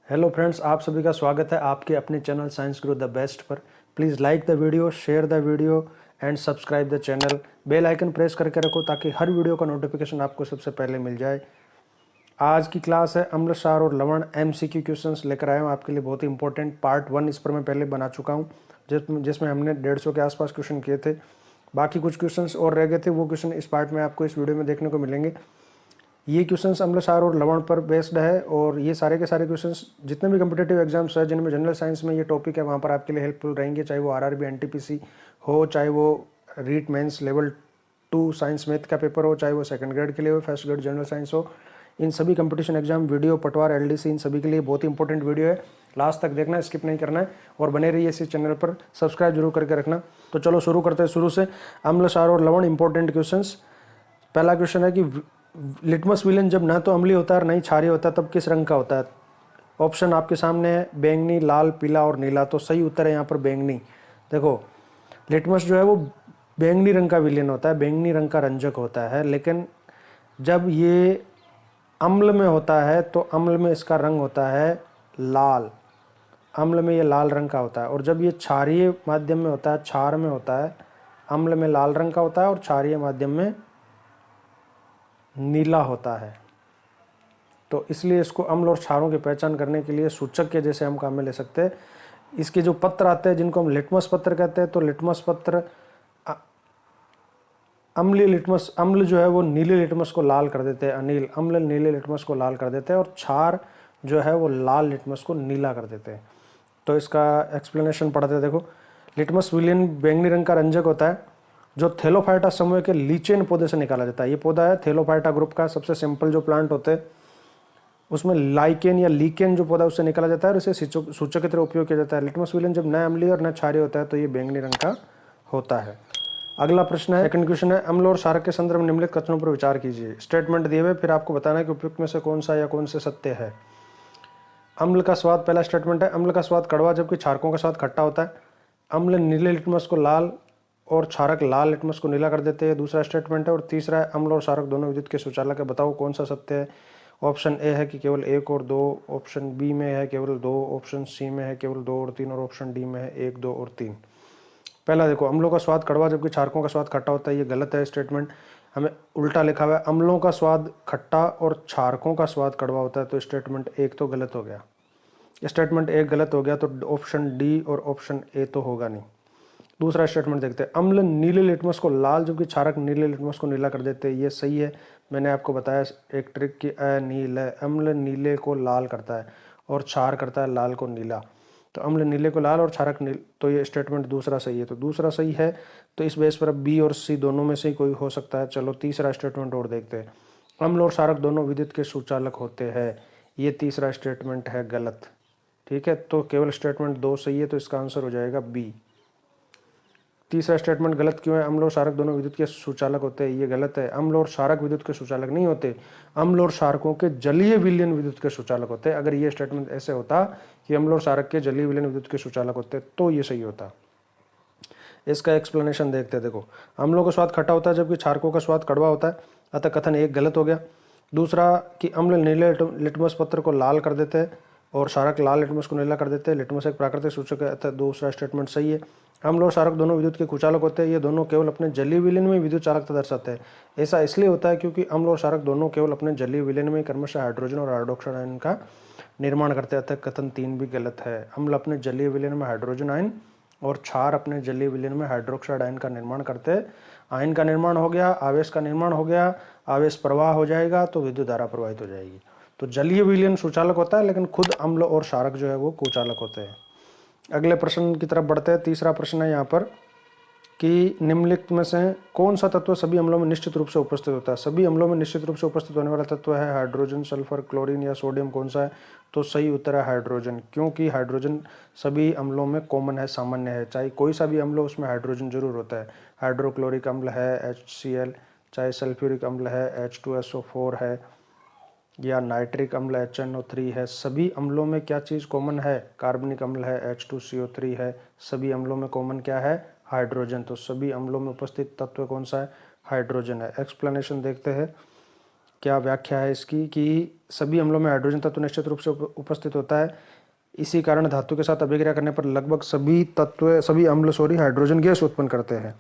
Hello friends, आप सभी का स्वागत है आपके अपने channel science Guru the best पर। Please like the video, share the video and subscribe the channel. Bell icon press करके रखो ताकि हर वीडियो का नोटिफिकेशन आपको सबसे पहले मिल जाए। आज की क्लास है अम्ल, क्षार और लवण MCQ क्वेश्चंस लेकर आया हूँ आपके लिए। बहुत ही इंपॉर्टेंट पार्ट 1 इस पर मैं पहले बना चुका हूँ, जिसमें हमने 150 के आसपास क्वेश्चन किए थे। बाकी कुछ क्वेश्चंस और रह गए थे, वो क्वेश्चन इस पार्ट में आपको इस वीडियो में देखने को मिलेंगे। ये क्वेश्चंस अम्ल, क्षार और लवण पर बेस्ड है और ये सारे के सारे क्वेश्चंस जितने भी कम्पिटेटिव एग्जाम्स है जिनमें जनरल साइंस में ये टॉपिक है वहाँ पर आपके लिए हेल्पफुल रहेंगे, चाहे वो RRB NTPC हो, चाहे वो REET mains level 2 science math का पेपर हो, चाहे वो सेकंड ग्रेड के लिए हो, फर्स्ट ग्रेड जनरल साइंस हो। इन सभी कंपटीशन एग्जाम वीडियो, पटवार, LDC, इन सभी के लिए बहुत ही इंपॉर्टेंट वीडियो है। लास्ट तक देखना, स्किप नहीं करना है और बने रहिए इसी चैनल पर। सब्सक्राइब जरूर करके रखना। तो चलो शुरू करते हैं शुरू से। अम्ल, क्षार और लवण इंपॉर्टेंट क्वेश्चंस। पहला क्वेश्चन है कि लिटमस विलेन जब ना तो अम्लीय होता है और नहीं क्षारीय होता है तब किस रंग का होता है। ऑप्शन आपके सामने है, बैंगनी, लाल, पीला और नीला। तो सही उत्तर है यहाँ पर बैंगनी। देखो, लिटमस जो है वो बैंगनी रंग का विलेन होता है, बैंगनी रंग का रंजक होता है। लेकिन जब ये अम्ल में होता है तो अम्ल में इसका रंग होता है लाल। अम्ल में ये लाल रंग का होता है। और जब ये क्षारीय माध्यम में होता है, क्षार में होता है, अम्ल में लाल रंग का होता है और क्षारीय माध्यम में नीला होता है। तो इसलिए इसको अम्ल और क्षारों की पहचान करने के लिए सूचक के जैसे हम काम में ले सकते हैं। इसके जो पत्र आते हैं जिनको हम लिटमस पत्र कहते हैं, तो लिटमस पत्र अम्लीय लिटमस, अम्ल जो है वो नीले लिटमस को लाल कर देते हैं, अनिल अम्ल नीले लिटमस को लाल कर देते हैं, और क्षार जो है वो लाल लिटमस को नीला कर देते हैं। तो इसका एक्सप्लेनेशन पढ़ते हैं। देखो, लिटमस विलेन बैंगनी रंग का रंजक होता है जो थैलोफाइटा समूह के लीचेन पौधे से निकाला जाता है। ये पौधा है थैलोफाइटा ग्रुप का, सबसे सिंपल जो प्लांट होते हैं उसमें लाइकेन या लीकेन जो पौधा उससे निकाला जाता है और इसे सूचक की तरह उपयोग किया जाता है। लिटमस विलेन जब न अम्लीय और न क्षारीय होता है तो ये बैंगनी रंग का होता है। अगला प्रश्न है, सेकंड क्वेश्चन है, अम्ल और क्षारक के संदर्भ में निम्नलिखित कथनों पर विचार कीजिए। स्टेटमेंट दिए हुए, फिर आपको बताना है कि उपयुक्त में से कौन सा या कौन से सत्य है। अम्ल का स्वाद, पहला स्टेटमेंट है, अम्ल का स्वाद कड़वा जबकि क्षारकों का स्वाद खट्टा होता है। अम्ल नीले लिटमस को लाल और क्षारक लाल लिटमस को नीला कर देते हैं। दूसरा स्टेटमेंट है। और तीसरा है, अम्ल और क्षारक दोनों विद्युत के सुचालक है, बताओ कौन सा सत्य है। ऑप्शन ए है कि केवल 1 और 2, ऑप्शन बी में है केवल 2, ऑप्शन सी में है केवल 2 और 3, और ऑप्शन डी में है 1, 2 और 3। पहला देखो, अम्लों का स्वाद कड़वा जबकि क्षारकों का स्वाद खट्टा होता है, ये गलत है स्टेटमेंट। हमें उल्टा लिखा हुआ है, अम्लों का स्वाद खट्टा और क्षारकों का स्वाद कड़वा होता है, तो स्टेटमेंट 1 तो गलत हो गया। स्टेटमेंट 1 गलत हो गया तो ऑप्शन डी और ऑप्शन ए तो होगा नहीं। दूसरा स्टेटमेंट देखते हैं, अम्ल नीले लिटमस को लाल जबकि क्षारक नीले लिटमस को नीला कर देते हैं, ये सही है। मैंने आपको बताया एक ट्रिक कि अनील है, अम्ल नीले को लाल करता है और क्षार करता है लाल को नीला। तो अम्ल नीले को लाल और क्षारक नील, तो ये स्टेटमेंट दूसरा सही है। तो दूसरा सही है, तो इस बेस पर अब बी और सी दोनों में से ही कोई हो सकता है। चलो तीसरा स्टेटमेंट और देखते हैं, अम्ल और क्षारक दोनों विद्युत के सुचालक होते हैं, ये तीसरा स्टेटमेंट है गलत। ठीक है, तो केवल स्टेटमेंट 2 सही है, तो इसका आंसर हो जाएगा बी। तीसरा स्टेटमेंट गलत क्यों है, अम्ल और क्षारक दोनों विद्युत के सुचालक होते हैं, ये गलत है। अम्ल और क्षारक विद्युत के सुचालक नहीं होते, अम्ल और क्षारकों के जलीय विलयन विद्युत के सुचालक होते हैं। अगर ये स्टेटमेंट ऐसे होता कि अम्ल और क्षारक के जलीय विलयन विद्युत के सुचालक होते तो ये सही होता। इसका एक्सप्लेनेशन देखते हैं। देखो, अम्लों का स्वाद खट्टा होता है जबकि क्षारकों का स्वाद कड़वा होता है, अतः कथन 1 गलत हो गया। दूसरा कि अम्ल नीले लिटमस पत्र को लाल कर देते हैं और क्षारक लाल लिटमस को नीला कर देते हैं, लिटमस एक प्राकृतिक सूचक है, अतः दूसरा स्टेटमेंट सही है। अम्ल और क्षारक दोनों विद्युत के कुचालक होते हैं, ये दोनों केवल अपने जलीय विलयन में विद्युत चालकता दर्शाते हैं। ऐसा इसलिए होता है क्योंकि अम्ल और क्षारक दोनों केवल अपने जलीय विलयन में क्रमशः हाइड्रोजन और हाइड्रोक्साइड आयन का निर्माण करते हैं, अतः कथन 3 भी गलत है। अम्ल अपने जलीय विलयन में हाइड्रोजन आयन और क्षार अपने जलीय विलयन में हाइड्रोक्साइड आयन का निर्माण करते हैं। आयन का निर्माण हो गया, आवेश का निर्माण हो गया, आवेश प्रवाह हो जाएगा तो विद्युत धारा प्रवाहित हो जाएगी। तो जलीय विलयन सुचालक होता है, लेकिन खुद अम्ल और क्षारक जो है वो कुचालक होते हैं। अगले प्रश्न की तरफ बढ़ते हैं। तीसरा प्रश्न है यहाँ पर कि निम्नलिखित में से कौन सा तत्व सभी अम्लों में निश्चित रूप से उपस्थित होता है। सभी अम्लों में निश्चित रूप से उपस्थित होने वाला तत्व है हाइड्रोजन, सल्फर, क्लोरीन या सोडियम, कौन सा है। तो सही उत्तर है हाइड्रोजन, क्योंकि हाइड्रोजन सभी अम्लों में कॉमन है, सामान्य है। चाहे कोई सा भी अम्ल हो उसमें हाइड्रोजन जरूर होता है। हाइड्रोक्लोरिक अम्ल है HCl, चाहे सल्फ्यूरिक अम्ल है H2SO4 है, या नाइट्रिक अम्ल HNO3 है, सभी अम्लों में क्या चीज़ कॉमन है, कार्बनिक अम्ल है H2CO3 है, सभी अम्लों में कॉमन क्या है, हाइड्रोजन। तो सभी अम्लों में उपस्थित तत्व कौन सा है, हाइड्रोजन है। एक्सप्लेनेशन देखते हैं। क्या व्याख्या है इसकी कि सभी अम्लों में हाइड्रोजन तत्व निश्चित रूप से उपस्थित होता है, इसी कारण धातु के साथ अभिक्रिया करने पर लगभग सभी अम्ल हाइड्रोजन गैस उत्पन्न करते हैं।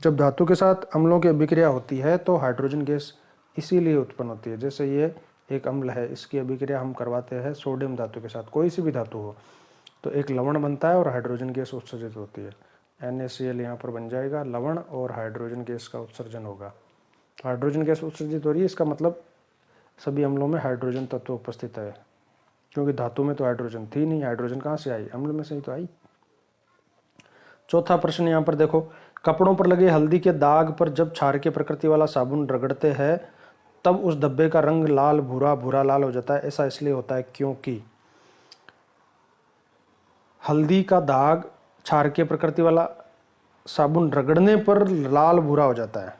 जब धातु के साथ अम्लों की अभिक्रिया होती है तो हाइड्रोजन गैस इसीलिए उत्पन्न होती है। जैसे ये एक अम्ल है, इसकी अभिक्रिया हम करवाते हैं सोडियम धातु के साथ, कोई सी भी धातु हो, तो एक लवण बनता है और हाइड्रोजन गैस उत्सर्जित होती है। NaCl यहाँ पर बन जाएगा लवण और हाइड्रोजन गैस का उत्सर्जन होगा। हाइड्रोजन गैस उत्सर्जित हो रही है, इसका मतलब सभी अम्लों में हाइड्रोजन तत्व उपस्थित है, क्योंकि धातु में तो हाइड्रोजन थी नहीं, हाइड्रोजन कहाँ से आई, अम्ल में से ही तो आई। चौथा प्रश्न यहाँ पर देखो, कपड़ों पर लगे हल्दी के दाग पर जब क्षारकीय प्रकृति वाला साबुन रगड़ते हैं तब उस धब्बे का रंग लाल भूरा लाल हो जाता है। ऐसा इसलिए होता है क्योंकि हल्दी का दाग क्षारकीय प्रकृति वाला साबुन रगड़ने पर लाल भूरा हो जाता है।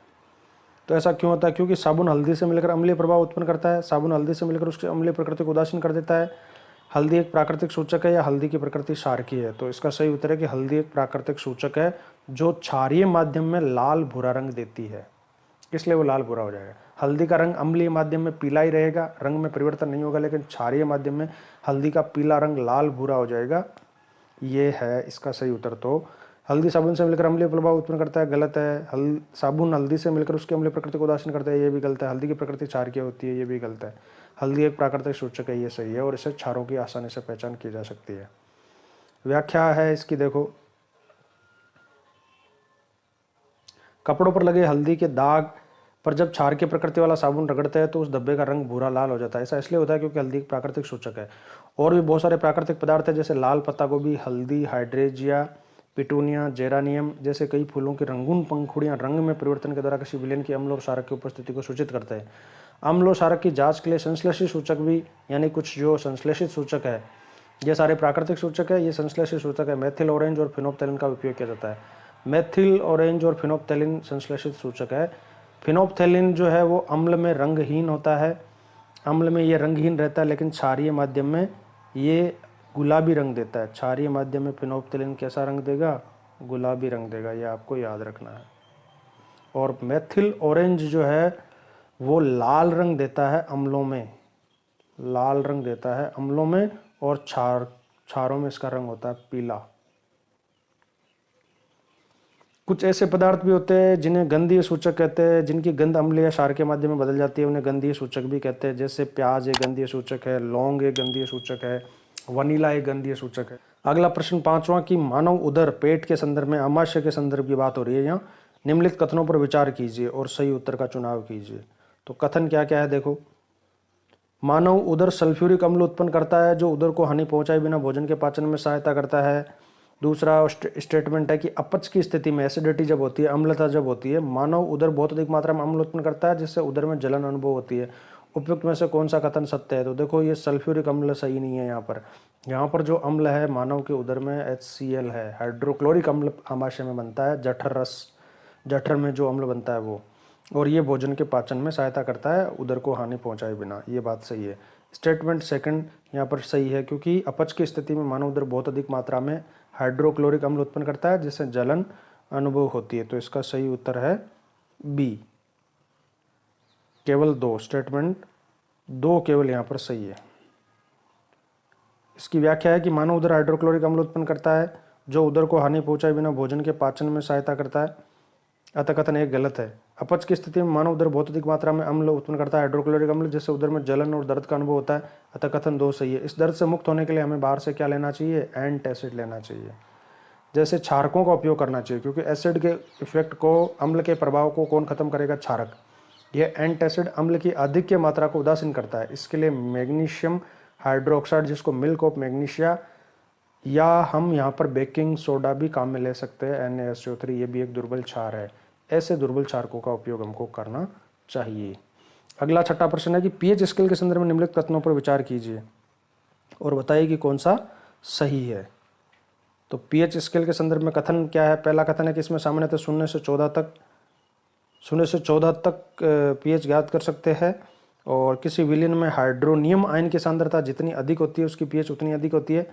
तो ऐसा क्यों होता है? क्योंकि साबुन हल्दी से मिलकर अम्लीय प्रभाव उत्पन्न करता है, साबुन हल्दी से मिलकर उसकी अम्लीय प्रकृति को उदासीन कर देता है। हल्दी एक प्राकृतिक सूचक है या हल्दी की प्रकृति क्षारकीय है? तो इसका सही उत्तर है कि हल्दी एक प्राकृतिक सूचक है जो क्षारीय माध्यम में लाल भूरा रंग देती है, इसलिए वो लाल भूरा हो जाएगा। हल्दी का रंग अम्लीय माध्यम में पीला ही रहेगा, रंग में परिवर्तन नहीं होगा, लेकिन क्षारीय माध्यम में हल्दी का पीला रंग लाल भूरा हो जाएगा। ये है इसका सही उत्तर। तो हल्दी साबुन से मिलकर अम्लीय प्रभाव उत्पन्न करता है, गलत है। साबुन हल्दी से मिलकर उसकी अम्लीय प्रकृति को उदासीन करता है, ये भी गलत है। हल्दी की प्रकृति क्षारकीय होती है, ये भी गलत है। हल्दी एक प्राकृतिक सूचक है, ये सही है और इसे क्षारों की आसानी से पहचान की जा सकती है। व्याख्या है इसकी, देखो, कपड़ों पर लगे हल्दी के दाग पर जब क्षार की प्रकृति वाला साबुन रगड़ते हैं तो उस धब्बे का रंग भूरा लाल हो जाता है। ऐसा इसलिए होता है क्योंकि हल्दी एक प्राकृतिक सूचक है। और भी बहुत सारे प्राकृतिक पदार्थ है, जैसे लाल पत्ता गोभी, हल्दी, हाइड्रेजिया, पिटूनिया, जेरानियम जैसे कई फूलों की रंगून पंखुड़ियां रंग में परिवर्तन के द्वारा किसी विलयन की अम्ल और क्षारक की उपस्थिति को सूचित करते हैं। अम्ल और क्षारक की जांच के लिए संश्लेषित सूचक भी, यानी कुछ जो संश्लेषित सूचक है, ये सारे प्राकृतिक सूचक है, ये संश्लेषित सूचक है। मेथिल, ऑरेंज और फिनोप्थेलिन का उपयोग किया जाता है। मेथिल, ऑरेंज और फिनोप्थेलिन संश्लेषित सूचक है। फिनोप्थेलिन जो है वो अम्ल में रंगहीन होता है, अम्ल में ये रंगहीन रहता है, लेकिन क्षारीय माध्यम में ये गुलाबी रंग देता है। क्षारीय माध्यम में फिनोप्थेलिन कैसा रंग देगा? गुलाबी रंग देगा, ये आपको याद रखना है। और मेथिल ऑरेंज जो है वो लाल रंग देता है अम्लों में, लाल रंग देता है अम्लों में, और क्षारों में इसका रंग होता है पीला। कुछ ऐसे पदार्थ भी होते हैं जिन्हें गंधीय सूचक कहते हैं, जिनकी गंध अम्ल या क्षार के माध्यम में बदल जाती है, उन्हें गंधीय सूचक भी कहते हैं। जैसे प्याज एक गंधीय सूचक है, लौंग एक गंधीय सूचक है, वनीला एक गंधीय सूचक है। अगला प्रश्न 5वां कि मानव उदर पेट के संदर्भ में आमाशय के संदर्भ की बात हो रही है। यहाँ निम्नलिखित कथनों पर विचार कीजिए और सही उत्तर का चुनाव कीजिए। तो कथन क्या क्या है, देखो, मानव उदर सल्फ्यूरिक अम्ल उत्पन्न करता है जो उदर को हानि पहुंचाए बिना भोजन के पाचन में सहायता करता है। दूसरा स्टेटमेंट है कि अपच की स्थिति में, एसिडिटी जब होती है, अम्लता जब होती है, मानव उदर बहुत अधिक मात्रा में अम्ल उत्पन्न करता है जिससे उदर में जलन अनुभव होती है। उपयुक्त में से कौन सा कथन सत्य है? तो देखो, ये सल्फ्यूरिक अम्ल सही नहीं है। यहाँ पर जो अम्ल है मानव के उदर में HCl है, हाइड्रोक्लोरिक अम्ल आमाशय में बनता है, जठर में जो अम्ल बनता है वो, और ये भोजन के पाचन में सहायता करता है उदर को हानि पहुंचाए बिना। ये बात सही है। स्टेटमेंट सेकंड यहाँ पर सही है, क्योंकि अपच की स्थिति में मानव उदर बहुत अधिक मात्रा में हाइड्रोक्लोरिक अम्ल उत्पन्न करता है जिससे जलन अनुभव होती है। तो इसका सही उत्तर है बी, केवल 2, स्टेटमेंट 2 केवल यहाँ पर सही है। इसकी व्याख्या है कि मानव उदर हाइड्रोक्लोरिक अम्ल उत्पन्न करता है जो उदर को हानि पहुंचाए बिना भोजन के पाचन में सहायता करता है। अतः कथन एक गलत है। अपच की स्थिति में मानव उदर बहुत अधिक मात्रा में अम्ल उत्पन्न करता है, हाइड्रोक्लोरिक अम्ल, जिससे उदर में जलन और दर्द का अनुभव होता है। अतः कथन 2 सही है। इस दर्द से मुक्त होने के लिए हमें बाहर से क्या लेना चाहिए? एंटासिड लेना चाहिए। जैसे क्षारकों का उपयोग करना चाहिए, क्योंकि एसिड के इफेक्ट को, अम्ल के प्रभाव को कौन खत्म करेगा? क्षारक। यह एंटासिड अम्ल की अधिक मात्रा को उदासीन करता है। इसके लिए मैग्नीशियम हाइड्रोक्साइड, जिसको मिल्क ऑफ मैग्नीशिया, या हम यहाँ पर बेकिंग सोडा भी काम में ले सकते हैं, NaSO3, ये भी एक दुर्बल क्षार है। ऐसे दुर्बल क्षारकों का उपयोग हमको करना चाहिए। अगला छठा प्रश्न है कि पीएच स्केल के संदर्भ में निम्नलिखित कथनों पर विचार कीजिए और बताइए कि कौन सा सही है। तो पीएच स्केल के संदर्भ में कथन क्या है? पहला कथन है कि इसमें सामान्यतः 0 से 14 तक पीएच ज्ञात कर सकते हैं, और किसी विलयन में हाइड्रोनियम आयन की सांद्रता जितनी अधिक होती है उसकी पीएच उतनी अधिक होती है।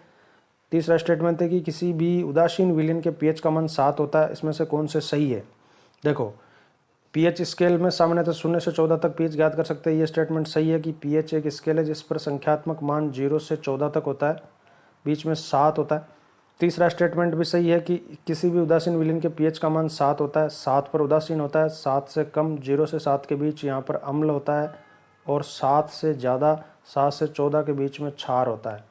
तीसरा स्टेटमेंट है कि किसी भी उदासीन विलयन के पीएच का मान 7 होता है। इसमें से कौन से सही है? देखो, पीएच स्केल में सामान्यतः 0 से 14 तक पीएच ज्ञात कर सकते हैं। ये स्टेटमेंट सही है कि पीएच एक स्केल है जिस पर संख्यात्मक मान 0 से 14 तक होता है, बीच में 7 होता है। तीसरा स्टेटमेंट भी सही है कि किसी भी उदासीन विलयन के पीएच का मान 7 होता है, 7 पर उदासीन होता है, 7 से कम 0 से 7 के बीच यहाँ पर अम्ल होता है, और 7 से ज़्यादा 7 से 14 के बीच में क्षार होता है।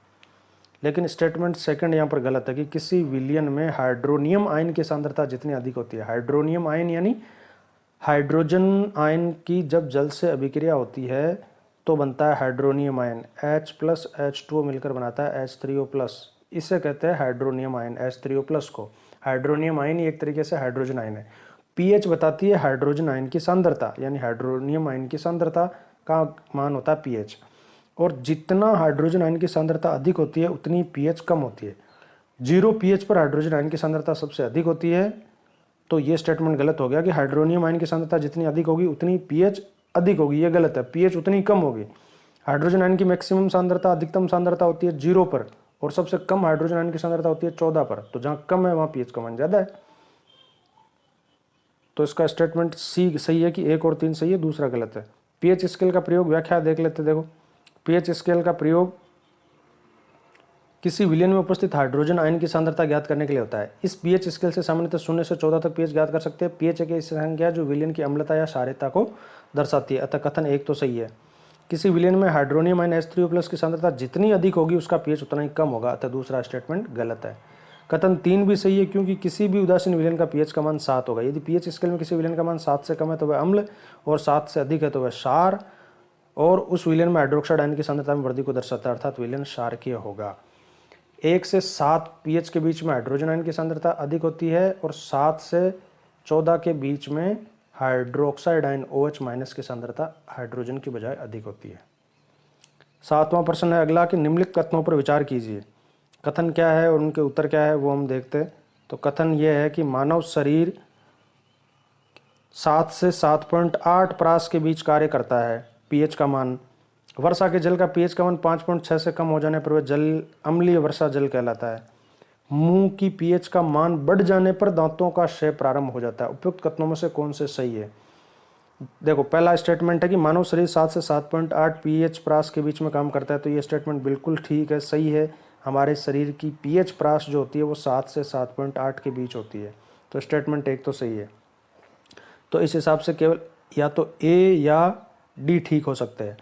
लेकिन स्टेटमेंट सेकंड यहाँ पर गलत है कि किसी विलयन में हाइड्रोनियम आयन की सांद्रता जितनी अधिक होती है। हाइड्रोनियम आयन यानी हाइड्रोजन आयन की जब जल से अभिक्रिया होती है तो बनता है hydronium ion, H plus H2O मिलकर बनाता है H3O प्लस। इसे कहते हैं हाइड्रोनियम आयन, H3O प्लस को। हाइड्रोनियम आयन एक तरीके से हाइड्रोजन आयन है। पीएच बताती है हाइड्रोजन आयन की सांद्रता, यानी हाइड्रोनियम आयन की सांद्रता का मान होता है पीएच। और जितना हाइड्रोजन आयन की सांद्रता अधिक होती है उतनी पीएच कम होती है। 0 पीएच पर हाइड्रोजन आयन की सांद्रता सबसे अधिक होती है, तो ये स्टेटमेंट गलत हो गया कि हाइड्रोनियम आयन की सांद्रता जितनी अधिक होगी उतनी पीएच अधिक होगी, ये गलत है। पीएच उतनी कम होगी। हाइड्रोजन आयन की मैक्सिमम सांद्रता, अधिकतम सांद्रता होती है 0 पर, और सबसे कम हाइड्रोजन आयन की सांद्रता होती है 14 पर। तो जहाँ कम है वहाँ पीएच का मान ज़्यादा है। तो इसका स्टेटमेंट सी सही है कि 1 और 3 सही है, दूसरा गलत है। पीएच स्केल का प्रयोग, व्याख्या देख लेते। देखो, पीएच स्केल का प्रयोग किसी विलयन में उपस्थित हाइड्रोजन आयन की सांद्रता ज्ञात करने के लिए होता है। इस पीएच स्केल से सामान्यतः 0 से 14 तक पीएच ज्ञात कर सकते हैं। पीएच एक ऐसी संख्या जो विलयन की अम्लता या क्षारीयता को दर्शाती है, अतः कथन 1 तो सही है। किसी विलयन में हाइड्रोनियम आयन H3O प्लस की सांद्रता जितनी अधिक होगी उसका पीएच उतना ही कम होगा, अतः दूसरा स्टेटमेंट गलत है। कथन 3 भी सही है, क्योंकि किसी भी उदासीन विलयन का पीएच का मान 7 होगा। यदि पीएच स्केल में किसी विलयन का मान 7 से कम है तो वह अम्ल, और 7 से अधिक है तो वह क्षार, और उस विलयन में हाइड्रोक्साइड आयन की सांद्रता में वृद्धि को दर्शाता है, अर्थात विलयन क्षारकीय होगा। 1 से 7 पीएच के बीच में हाइड्रोजन आयन की सांद्रता अधिक होती है, और 7 से 14 के बीच में हाइड्रोक्साइड आयन OH माइनस की सांद्रता हाइड्रोजन की बजाय अधिक होती है। 7वां प्रश्न है अगला कि निम्नलिखित कथनों पर विचार कीजिए। कथन क्या है और उनके उत्तर क्या है वो हम देखते हैं। तो कथन यह है कि मानव शरीर 7 से 7.8 प्रास के बीच कार्य करता है। पीएच का मान, वर्षा के जल का पीएच का मान 5.6 से कम हो जाने पर वह जल अम्लीय वर्षा जल कहलाता है। मुंह की पीएच का मान बढ़ जाने पर दांतों का क्षय प्रारंभ हो जाता है। उपयुक्त कथनों में से कौन से सही है? देखो, पहला स्टेटमेंट है कि मानव शरीर 7 से 7.8 पीएच प्रास के बीच में काम करता है, तो ये स्टेटमेंट बिल्कुल ठीक है, सही है। हमारे शरीर की पीएच प्रास जो होती है वो 7 से 7.8 के बीच होती है, तो स्टेटमेंट 1 तो सही है। तो इस हिसाब से केवल या तो ए या डी ठीक हो सकते हैं।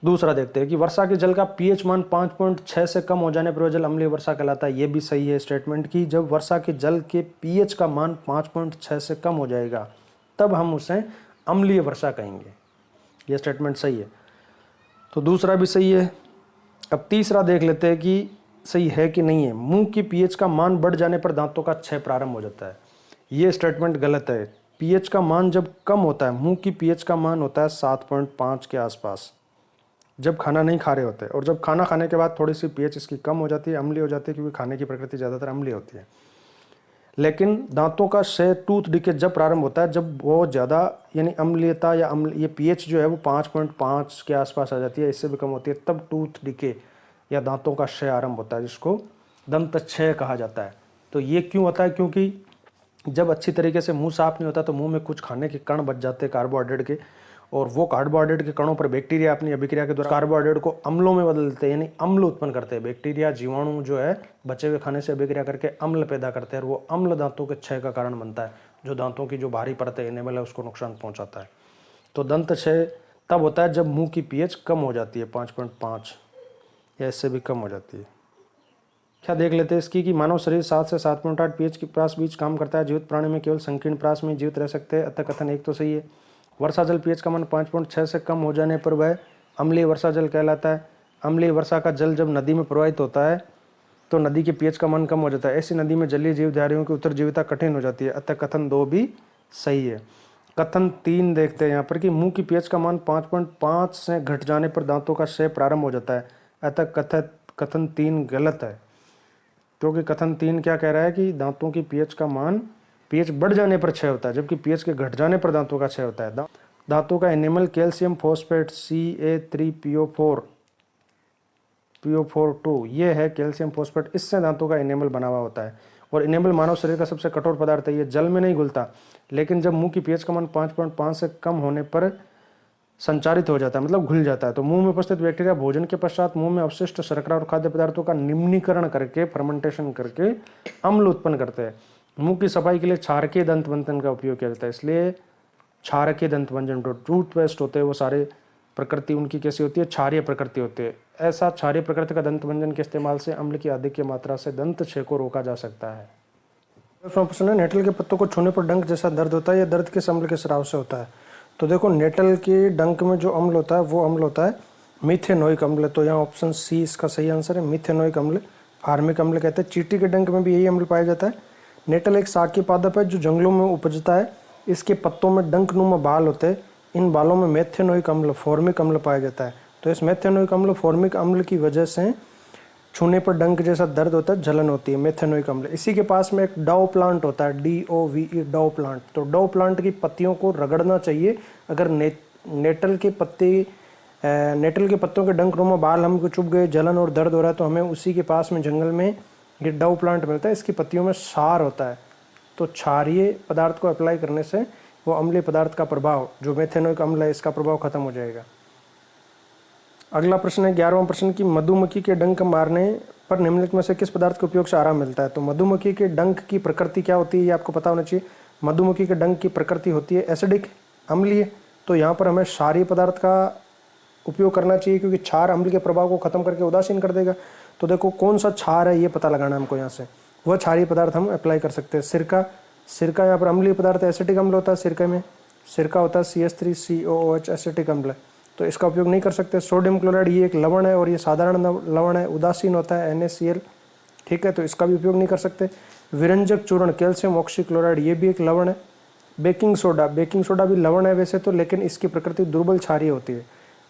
दूसरा देखते हैं कि वर्षा के जल का पीएच मान 5.6 से कम हो जाने पर वह जल अम्लीय वर्षा कहलाता है। ये भी सही है स्टेटमेंट की जब वर्षा के जल के पीएच का मान 5.6 से कम हो जाएगा तब हम उसे अम्लीय वर्षा कहेंगे। यह स्टेटमेंट सही है। तो दूसरा भी सही है। अब तीसरा देख लेते हैं कि सही है कि नहीं है। मुंह की पीएच का मान बढ़ जाने पर दांतों का क्षय प्रारंभ हो जाता है। ये स्टेटमेंट गलत है। पीएच का मान जब कम होता है, मुंह की पीएच का मान होता है 7.5 के आसपास जब खाना नहीं खा रहे होते, और जब खाना खाने के बाद थोड़ी सी पीएच इसकी कम हो जाती है, अम्लीय हो जाती है, क्योंकि खाने की प्रकृति ज़्यादातर अम्लीय होती है। लेकिन दांतों का क्षय टूथ डिके जब प्रारंभ होता है, जब वो ज़्यादा यानी अम्लीयता या ये पीएच जो है वो 5.5 के आसपास आ जाती है, इससे भी कम होती है, तब टूथ डिके या दांतों का क्षय आरंभ होता है, जिसको दंत क्षय कहा जाता है। तो ये क्यों होता है? क्योंकि जब अच्छी तरीके से मुंह साफ नहीं होता तो मुंह में कुछ खाने के कण बच जाते हैं कार्बोहाइड्रेट के, और वो कार्बोहाइड्रेट के कणों पर बैक्टीरिया अपनी अभिक्रिया के द्वारा कार्बोहाइड्रेट को अम्लों में बदल देते हैं, यानी अम्ल उत्पन्न करते हैं। बैक्टीरिया जीवाणु जो है बचे हुए खाने से अभिक्रिया करके अम्ल पैदा करते हैं, और वो अम्ल दांतों के क्षय का कारण बनता है, जो दांतों की जो बाहरी परत है एनेमल है उसको नुकसान पहुंचाता है। तो दंत क्षय तब होता है जब मुंह की पीएच कम हो जाती है, 5.5 या इससे भी कम हो जाती है। क्या देख लेते हैं इसकी कि मानव शरीर 7 से 7.8 पीएच के प्रास बीच काम करता है। जीवित प्राणी में केवल संकीर्ण प्रास में जीवित रह सकते हैं, अतः कथन 1 तो सही है। वर्षा जल पीएच का मान 5.6 से कम हो जाने पर वह अम्लीय वर्षा जल कहलाता है। अम्लीय वर्षा का जल जब नदी में प्रवाहित होता है तो नदी के पीएच का मान कम हो जाता है। ऐसी नदी में जलीय जीवधारियों की उत्तरजीविता कठिन हो जाती है, अतः कथन 2 भी सही है। कथन 3 देखते हैं यहाँ पर कि मुंह की पीएच का मान 5.5 से घट जाने पर दांतों का क्षय प्रारंभ हो जाता है, अतः कथन 3 गलत है, क्योंकि कथन 3 क्या कह रहा है कि दांतों की पीएच का मान पीएच बढ़ जाने पर क्षय होता है, जबकि पीएच के घट जाने पर दांतों का क्षय होता है। दांतों का एनिमल कैल्शियम फॉस्फेट Ca3PO4 2 ये है कैल्शियम फॉस्फेट, इससे दांतों का एनिमल बना हुआ होता है। और इनेबल मानव शरीर का सबसे कठोर पदार्थ है। ये जल में नहीं घुलता, लेकिन जब मुंह की पीएच का मान 5.5 से कम होने पर संचारित हो जाता है, मतलब घुल जाता है। तो मुंह में उपस्थित बैक्टीरिया भोजन के पश्चात मुंह में अवशिष्ट शर्करा और खाद्य पदार्थों का निम्नीकरण करके, फर्मेंटेशन करके अम्ल उत्पन्न करते हैं। मुंह की सफाई के लिए क्षारकीय दंत मंजन का उपयोग किया जाता है। इसलिए क्षारकीय दंत मंजन, जो टूथपेस्ट होते हैं वो सारे प्रकृति उनकी कैसी होती है, क्षारीय प्रकृति होती है। ऐसा क्षारीय प्रकृति का दंत मंजन के इस्तेमाल से अम्ल की अधिक मात्रा से दंत क्षय को रोका जा सकता है। प्रश्न है, नेटल के पत्तों को छूने पर डंक जैसा दर्द होता है, यह दर्द किस अम्ल के स्राव से होता है? तो देखो, नेटल के डंक में जो अम्ल होता है वो अम्ल होता है मीथेनोइक अम्ल। तो यहाँ ऑप्शन सी इसका सही आंसर है, मीथेनोइक अम्ल। फार्मिक अम्ल कहते हैं। चींटी के डंक में भी यही अम्ल पाया जाता है। नेटल एक शाकीय पादप है जो जंगलों में उपजता है। इसके पत्तों में डंकनुमा बाल होते हैं। इन बालों में मेथेनोइक अम्ल, फॉर्मिक अम्ल पाया जाता है। तो इस मेथेनोइक अम्ल, फॉर्मिक अम्ल की वजह से छूने पर डंक जैसा दर्द होता है, जलन होती है, मेथेनोइक अम्ल। इसी के पास में एक डव प्लांट होता है, DOVE, डव प्लांट। तो डव प्लांट की पत्तियों को रगड़ना चाहिए। अगर नेटल के पत्तों के डंकनुमा बाल हमको चुभ गए, जलन और दर्द हो रहा है, तो हमें उसी के पास में जंगल में ये डव प्लांट मिलता है। इसकी पत्तियों में क्षार होता है। तो क्षारीय पदार्थ को अप्लाई करने से वो अम्लीय पदार्थ का प्रभाव, जो मेथेनोइक अम्ल है, इसका प्रभाव खत्म हो जाएगा। अगला प्रश्न है 11वां प्रश्न की मधुमक्खी के डंक मारने पर निम्नलिखित में से किस पदार्थ के उपयोग से आराम मिलता है? तो मधुमक्खी के डंक की प्रकृति क्या होती है, ये आपको पता होना चाहिए। मधुमक्खी के डंक की प्रकृति होती है एसिडिक, अम्लीय। तो यहाँ पर हमें क्षारीय पदार्थ का उपयोग करना चाहिए, क्योंकि क्षार अम्ल के प्रभाव को खत्म करके उदासीन कर देगा। तो देखो, कौन सा क्षार है ये पता लगाना हमको। यहाँ से वह क्षारीय पदार्थ हम अप्लाई कर सकते हैं। सिरका यहाँ पर अम्लीय पदार्थ, एसिटिक अम्ल होता है सिरका में। सिरका होता है CH3COOH, एसिटिक अम्ल। तो इसका उपयोग नहीं कर सकते। सोडियम क्लोराइड, ये एक लवण है और ये साधारण लवण है, उदासीन होता है, NaCl, ठीक है, तो इसका भी उपयोग नहीं कर सकते। विरंजक चूर्ण, कैल्शियम ऑक्सीक्लोराइड, ये भी एक लवण है। बेकिंग सोडा भी लवण है वैसे तो, लेकिन इसकी प्रकृति दुर्बल क्षारीय होती है।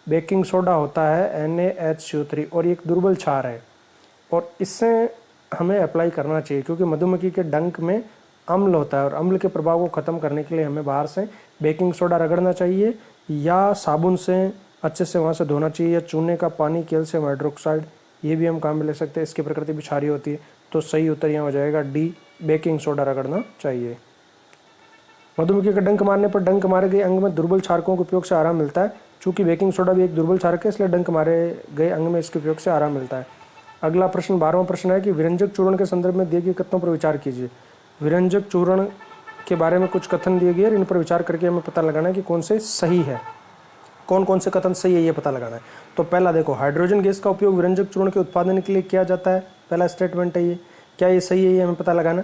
बेकिंग सोडा होता है NaHCO3 और ये एक दुर्बल क्षार है, और इससे हमें अप्लाई करना चाहिए, क्योंकि मधुमक्खी के डंक में अम्ल होता है और अम्ल के प्रभाव को खत्म करने के लिए हमें बाहर से बेकिंग सोडा रगड़ना चाहिए, या साबुन से अच्छे से वहाँ से धोना चाहिए, या चूने का पानी, कैल्शियम हाइड्रोक्साइड, ये भी हम काम में ले सकते हैं। इसकी प्रकृति भी क्षारीय होती है। तो सही उत्तर यहाँ हो जाएगा D, बेकिंग सोडा रगड़ना चाहिए। मधुमक्खी का डंक मारने पर डंक मारे गए अंग में दुर्बल क्षारकों के उपयोग से आराम मिलता है। चूंकि बेकिंग सोडा भी एक दुर्बल क्षारक है, इसलिए डंक मारे गए अंग में इसके उपयोग से आराम मिलता है। अगला प्रश्न 12वां प्रश्न है कि विरंजक चूर्ण के संदर्भ में दिए गए कथनों पर विचार कीजिए। विरंजक चूर्ण के बारे में कुछ कथन दिए गए, इन पर विचार करके हमें पता लगाना है कि कौन से सही है, कौन कौन से कथन सही है, ये पता लगाना है। तो पहला देखो, हाइड्रोजन गैस का उपयोग विरंजक चूर्ण के उत्पादन के लिए किया जाता है। पहला स्टेटमेंट है ये, क्या ये सही है, ये हमें पता लगाना।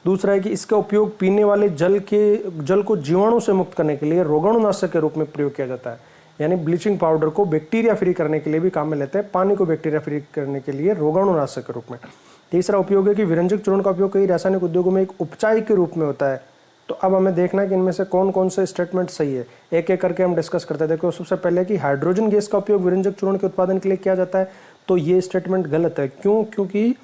दूसरा है कि इसका उपयोग पीने वाले जल को जीवाणु से मुक्त करने के लिए रोगाणुनाशक के रूप में प्रयोग किया जाता है। यानी ब्लीचिंग पाउडर को बैक्टीरिया फ्री करने के लिए भी काम में लेते हैं, पानी को बैक्टीरिया फ्री करने के लिए रोगाणुनाशक के रूप में। तीसरा उपयोग है कि विरंजक चूर्ण का उपयोग कई रासायनिक उद्योगों में एक उपचाय के रूप में होता है। तो अब हमें देखना है कि इनमें से कौन कौन से स्टेटमेंट सही है, एक एक करके हम डिस्कस करते हैं। देखो, सबसे पहले कि हाइड्रोजन गैस का उपयोग विरंजक चूर्ण के उत्पादन के लिए किया जाता है, तो ये स्टेटमेंट गलत है। क्यों? क्योंकि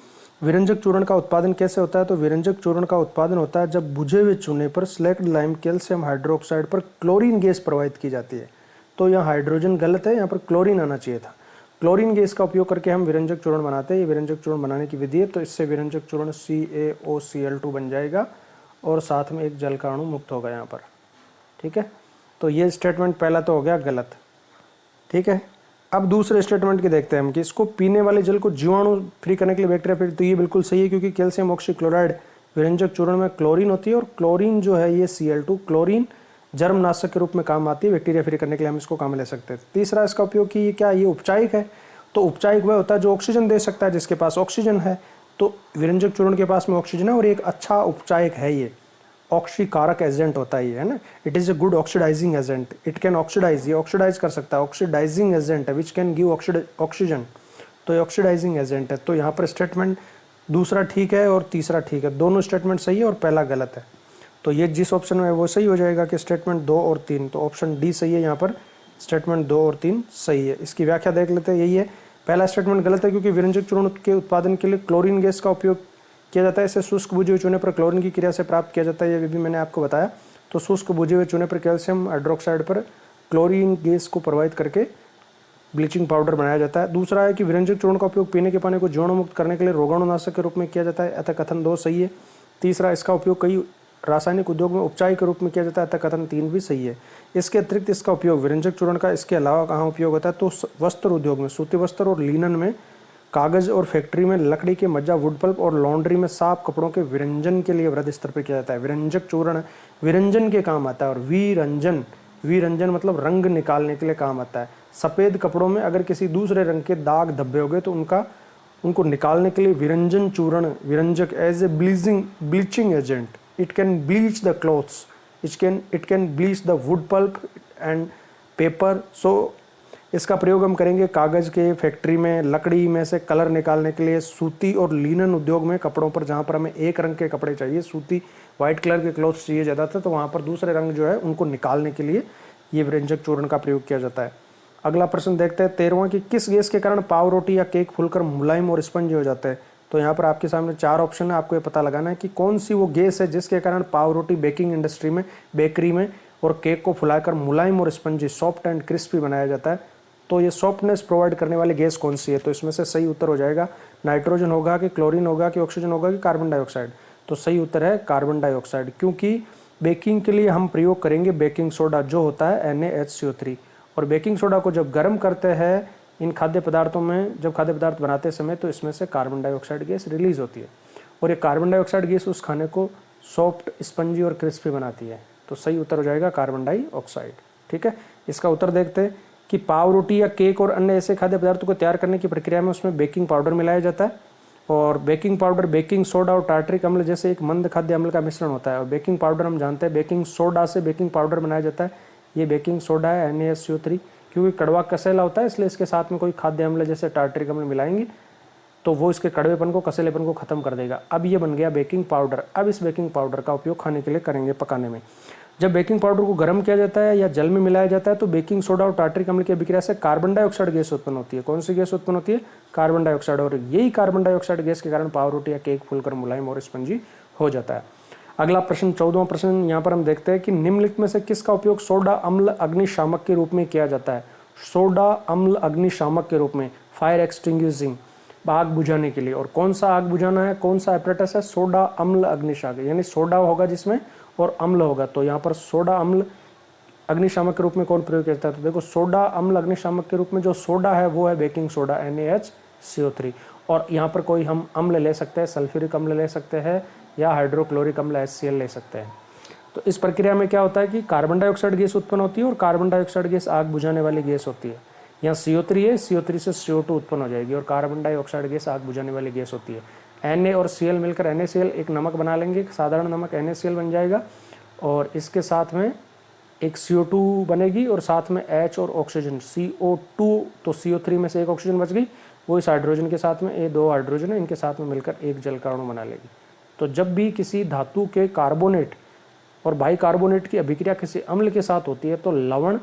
विरंजक चूर्ण का उत्पादन कैसे होता है? तो विरंजक चूर्ण का उत्पादन होता है जब बुझे हुए चूने पर स्लैक्ड लाइम कैल्शियम हाइड्रोक्साइड पर क्लोरीन गैस प्रवाहित की जाती है। तो यहाँ हाइड्रोजन गलत है, यहाँ पर क्लोरीन आना चाहिए था। क्लोरीन गैस का उपयोग करके हम विरंजक चूर्ण बनाते हैं। ये विरंजक चूर्ण बनाने की विधि है। तो इससे विरंजक चूर्ण CaOCl2 बन जाएगा और साथ में एक जल का अणु मुक्त होगा यहाँ पर, ठीक है। तो ये स्टेटमेंट पहला तो हो गया गलत, ठीक है। अब दूसरे स्टेटमेंट की देखते हैं हम कि इसको पीने वाले जल को जीवाणु फ्री करने के लिए बैक्टीरिया फ्री, तो ये बिल्कुल सही है, क्योंकि कैल्शियम ऑक्सीक्लोराइड विरंजक चूर्ण में क्लोरीन होती है और क्लोरीन जो है ये Cl2, क्लोरीन जर्मनाशक के रूप में काम आती है, बैक्टीरिया फ्री करने के लिए हम इसको काम में ले सकते हैं। तीसरा इसका उपयोग कि क्या ये उपचायक है? तो उपचायक वह होता है जो ऑक्सीजन दे सकता है, जिसके पास ऑक्सीजन है। तो विरंजक चूर्ण के पास में ऑक्सीजन है और एक अच्छा उपचायक है, ये ऑक्सीकारक एजेंट होता है, ये है ना। It is a good oxidising agent, it can oxidise, ये ऑक्सीडाइज कर सकता है, ऑक्सीडाइजिंग एजेंट है विच कैन गिव ऑक्सीजन। तो ये ऑक्सीडाइजिंग एजेंट है। तो यहाँ पर स्टेटमेंट दूसरा ठीक है और तीसरा ठीक है, दोनों स्टेटमेंट सही है और पहला गलत है। तो ये जिस ऑप्शन में है वो सही हो जाएगा कि स्टेटमेंट 2 और 3। तो ऑप्शन डी सही है, यहाँ पर स्टेटमेंट 2 और 3 सही है। इसकी व्याख्या देख लेते हैं, यही है। पहला स्टेटमेंट गलत है क्योंकि विरंजक चूर्ण के उत्पादन के लिए क्लोरीन गैस का उपयोग किया जाता है। इसे शुष्क बुझे हुए चूने पर क्लोरीन की क्रिया से प्राप्त किया जाता है, ये भी मैंने आपको बताया। तो शुष्क बुझे हुए चूने पर कैल्शियम हाइड्रोक्साइड पर क्लोरीन गैस को प्रवाहित करके ब्लीचिंग पाउडर बनाया जाता है। दूसरा है कि विरंजक चूर्ण का उपयोग पीने के पानी को जीवाणुमुक्त करने के लिए रोगाणुनाशक के रूप में किया जाता है, अतः कथन 2 सही है। तीसरा, इसका उपयोग कई रासायनिक उद्योग में उपचार के रूप में किया जाता है, अतः कथन 3 भी सही है। इसके अतिरिक्त इसका उपयोग विरंजक चूर्ण का इसके अलावा कहाँ उपयोग होता है, तो वस्त्र उद्योग में, सूती वस्त्र और लिनन में, कागज और फैक्ट्री में, लकड़ी के मज्जा वुड पल्प और लॉन्ड्री में साफ कपड़ों के विरंजन के लिए वृहद स्तर पर किया जाता है। विरंजक चूर्ण विरंजन के काम आता है। और विरंजन मतलब रंग निकालने के लिए काम आता है। सफ़ेद कपड़ों में अगर किसी दूसरे रंग के दाग धब्बे हो गए तो उनको निकालने के लिए विरंजन चूर्ण, विरंजक as a bleaching agent, it can bleach the clothes, it can bleach the wood pulp and paper. So इसका प्रयोग हम करेंगे कागज़ के फैक्ट्री में, लकड़ी में से कलर निकालने के लिए, सूती और लिनन उद्योग में, कपड़ों पर जहाँ पर हमें एक रंग के कपड़े चाहिए, सूती वाइट कलर के क्लॉथ्स चाहिए ज़्यादातर, तो वहाँ पर दूसरे रंग जो है उनको निकालने के लिए ये विरंजक चूर्ण का प्रयोग किया जाता है। अगला प्रश्न देखते हैं 13वां कि किस गैस के कारण पाव रोटी या केक फूलकर मुलायम और स्पंजी हो जाते हैं। तो यहाँ पर आपके सामने 4 ऑप्शन है, आपको ये पता लगाना है कि कौन सी वो गैस है जिसके कारण पाव रोटी बेकिंग इंडस्ट्री में, बेकरी में और केक को फुलाकर मुलायम और स्पंजी, सॉफ्ट एंड क्रिस्पी बनाया जाता है। तो ये सॉफ्टनेस प्रोवाइड करने वाली गैस कौन सी है, तो इसमें से सही उत्तर हो जाएगा नाइट्रोजन होगा कि क्लोरीन होगा कि ऑक्सीजन होगा कि कार्बन डाइऑक्साइड। तो सही उत्तर है कार्बन डाइऑक्साइड, क्योंकि बेकिंग के लिए हम प्रयोग करेंगे बेकिंग सोडा जो होता है NaHCO3, और बेकिंग सोडा को जब गर्म करते हैं इन खाद्य पदार्थों में, जब खाद्य पदार्थ बनाते समय, तो इसमें से कार्बन डाइऑक्साइड गैस रिलीज होती है और ये कार्बन डाइऑक्साइड गैस उस खाने को सॉफ्ट, स्पंजी और क्रिस्पी बनाती है। तो सही उत्तर हो जाएगा कार्बन डाइऑक्साइड। ठीक है, इसका उत्तर देखते हैं कि पाव रोटी या केक और अन्य ऐसे खाद्य पदार्थों को तैयार करने की प्रक्रिया में उसमें बेकिंग पाउडर मिलाया जाता है, और बेकिंग पाउडर बेकिंग सोडा और टार्ट्रिक अम्ल जैसे एक मंद खाद्य अम्ल का मिश्रण होता है। और बेकिंग पाउडर हम जानते हैं बेकिंग सोडा से बेकिंग पाउडर बनाया जाता है, ये बेकिंग सोडा है NaSCO3, क्योंकि कड़वा कसेला होता है इसलिए इसके साथ में कोई खाद्य अम्ल जैसे टार्ट्रिक अम्ल मिलाएंगे तो वो इसके कड़वेपन को, कसेलेपन को खत्म कर देगा। अब ये बन गया बेकिंग पाउडर। अब इस बेकिंग पाउडर का उपयोग खाने के लिए करेंगे, पकाने में। जब बेकिंग पाउडर को गर्म किया जाता है या जल में मिलाया जाता है तो बेकिंग सोडा और टार्ट्रिक अम्ल की अभिक्रिया से कार्बन डाइऑक्साइड गैस उत्पन्न होती है। कौन सी गैस उत्पन्न होती है? Carbon dioxide. और यही कार्बन डाइऑक्साइड गैस के कारण पाव रोटी या केक फूलकर मुलायम और स्पंजी हो जाता है। अगला प्रश्न 14वां प्रश्न यहाँ पर हम देखते हैं कि निम्नलिखित में से किसका उपयोग सोडा अम्ल अग्निशामक के रूप में किया जाता है। सोडा अम्ल अग्निशामक के रूप में, फायर एक्सटिंग्विशिंग, आग बुझाने के लिए। और कौन सा आग बुझाना है, कौन सा एपरेटस है? सोडा अम्ल अग्निशामक, यानी सोडा होगा जिसमें और अम्ल होगा। तो यहाँ पर सोडा अम्ल अग्निशामक के रूप में कौन प्रयोग किया जाता है? तो देखो सोडा अम्ल अग्निशामक के रूप में जो सोडा है वो है बेकिंग सोडा NaHCO3। और यहाँ पर कोई हम अम्ल ले सकते हैं, सल्फ्यूरिक अम्ल ले सकते हैं या हाइड्रोक्लोरिक अम्ल HCl ले सकते हैं। तो इस प्रक्रिया में क्या होता है कि कार्बन डाइऑक्साइड गैस उत्पन्न होती है और कार्बन डाइऑक्साइड गैस आग बुझाने वाली गैस होती है। यहाँ CO3 है, CO3 से CO2 उत्पन्न हो जाएगी और कार्बन डाइऑक्साइड गैस आग बुझाने वाली गैस होती है। Na और Cl मिलकर NaCl एक नमक बना लेंगे, साधारण नमक NaCl बन जाएगा और इसके साथ में एक CO2 बनेगी और साथ में H और ऑक्सीजन CO2। तो CO3 में से एक ऑक्सीजन बच गई, वो इस हाइड्रोजन के साथ में, ये 2 हाइड्रोजन है, इनके साथ में मिलकर एक जल का अणु बना लेगी। तो जब भी किसी धातु के कार्बोनेट और बाइकार्बोनेट की अभिक्रिया किसी अम्ल के साथ होती है तो लवण,